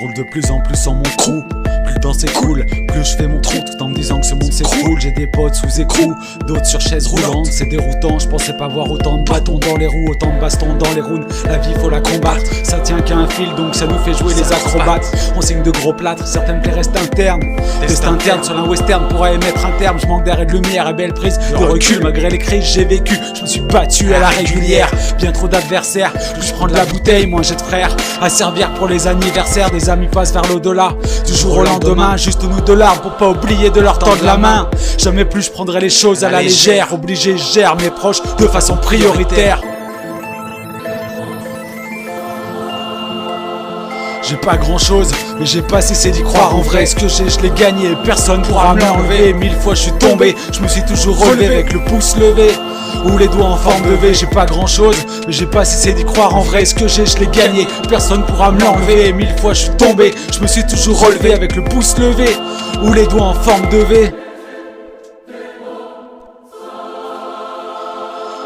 roule de plus en plus en mon crew. Plus le temps s'écoule, plus je fais mon trou, tout en me disant que ce monde s'écroule. J'ai des potes sous écrou, d'autres sur chaises roulantes. C'est déroutant, je pensais pas voir autant de bâtons dans les roues, autant de bastons dans les roues. La vie faut la combattre, ça tient qu'à un fil, donc ça nous fait jouer les acrobates. On signe de gros plâtres, certaines plaies restent internes. Test interne sur un western pourrait mettre un terme. Je manque d'air et de lumière et belle prise de recul. Malgré les crises j'ai vécu, je me suis battu à la régulière. Bien trop d'adversaires, plus je prends de la bouteille, moins j'ai de frères à servir pour les anniversaires. Des amis passent vers l'au-delà, du jour au lendemain, juste nous de larmes pour pas oublier de leur tendre la main. Jamais plus je prendrai les choses à la légère, obligé je gère mes proches de façon prioritaire. J'ai pas grand chose, mais j'ai pas cessé d'y croire en vrai. Ce que j'ai, je l'ai gagné, personne pourra me l'enlever. 1000 fois je suis tombé, je me suis toujours relevé avec le pouce levé ou les doigts en forme de V. J'ai pas grand chose, mais j'ai pas cessé d'y croire en vrai. Ce que j'ai, je l'ai gagné, personne pourra me l'enlever. 1000 fois je suis tombé, je me suis toujours relevé avec le pouce levé ou les doigts en forme de V.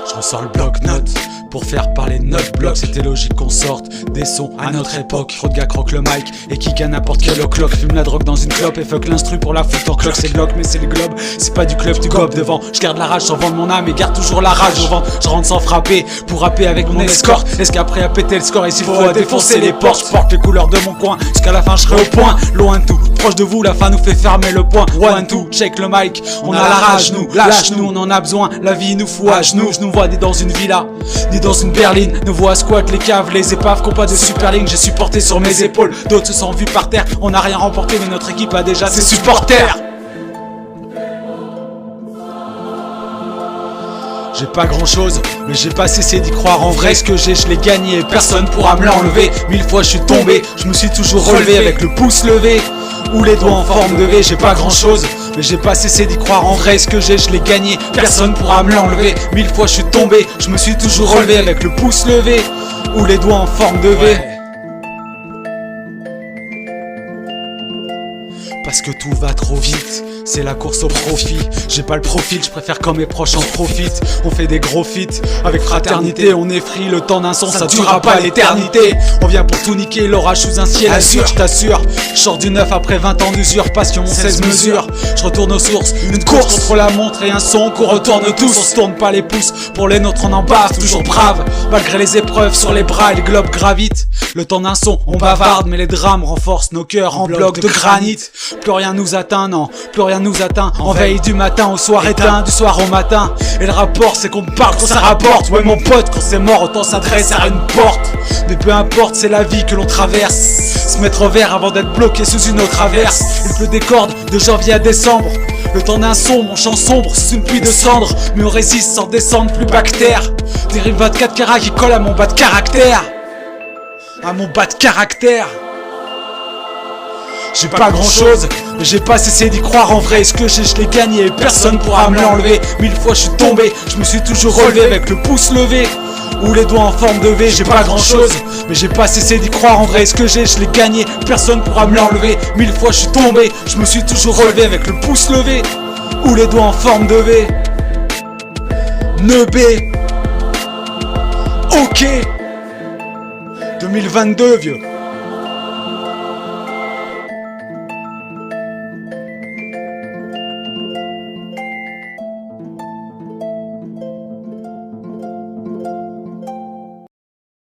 Je ressors le bloc-notes pour faire parler de notre bloc. C'était logique qu'on sorte des sons à notre époque. Trop de gars croquent le mic et kick à n'importe quel o'clock. Fume la drogue dans une clope et fuck l'instru pour la foutre en cloque. C'est Glock mais c'est le globe, c'est pas du club du gobe devant. Je garde la rage sans vendre mon âme et garde toujours la rage au ventre. Je rentre sans frapper pour rapper avec mon escorte. Est-ce qu'après à péter le score et s'il faut à défoncer les portes. Je porte les couleurs de mon coin, jusqu'à la fin je serai au point. Loin de tout, proche de vous, la fin nous fait fermer le point. One, two, check le mic, on a la rage nous. Lâche nous, on en a besoin, la vie nous fout à genoux. Je nous vois ni dans une villa, ni dans une berline. Nous voit squat les caves, les épaves qu'ont pas de super ligne. J'ai supporté sur mes épaules, d'autres se sont vus par terre. On n'a rien remporté mais notre équipe a déjà ses supporters. J'ai pas grand chose, mais j'ai pas cessé d'y croire en vrai. Ce que j'ai, je l'ai gagné, personne pourra me l'enlever. 1000 fois je suis tombé, je me suis toujours relevé avec le pouce levé ou les doigts en forme de V. J'ai pas grand chose, mais j'ai pas cessé d'y croire en vrai. Ce que j'ai, je l'ai gagné, personne pourra me l'enlever. 1000 fois je suis tombé, je me suis toujours relevé avec le pouce levé ou les doigts en forme de V. Parce que tout va trop vite, c'est la course au profit. J'ai pas le profil, je préfère quand mes proches en profitent. On fait des gros feats, avec fraternité. On est free, le temps d'un son, ça durera pas l'éternité. On vient pour tout niquer, l'orage sous un ciel azur. Je t'assure, je sors du neuf après 20 ans d'usure. Passion, 16 mesures, je retourne aux sources. Une course contre la montre et un son qu'on retourne tous. On se tourne pas les pouces, pour les nôtres on en bave. Toujours brave, malgré les épreuves sur les bras et le globe gravite. Le temps d'un son, on bavarde, mais les drames renforcent nos cœurs en blocs de granit. Plus rien nous atteint, non, plus rien nous atteint. En veille du matin au soir éteint, du soir au matin. Et le rapport c'est qu'on parle quand ça rapporte. Ouais mon pote, quand c'est mort autant s'adresse à une porte. Mais peu importe, c'est la vie que l'on traverse. Se mettre au vert avant d'être bloqué sous une autre averse. Il pleut des cordes de janvier à décembre. Le temps d'un son, mon chant sombre sous une pluie de cendres. Mais on résiste sans descendre plus bactère. Des rimes 24 carats qui collent à mon bas de caractère. À mon bas de caractère. J'ai pas grand chose, mais j'ai pas cessé d'y croire en vrai. Ce que j'ai, je l'ai gagné, personne pourra me l'enlever. 1000 fois je suis tombé, je me suis toujours relevé avec le pouce levé ou les doigts en forme de V. J'ai pas grand chose, mais j'ai pas cessé d'y croire en vrai. Ce que j'ai, je l'ai gagné, personne pourra me l'enlever. 1000 fois je suis tombé, je me suis toujours relevé avec le pouce levé ou les doigts en forme de V. Neubé. Ok. 2022 vieux.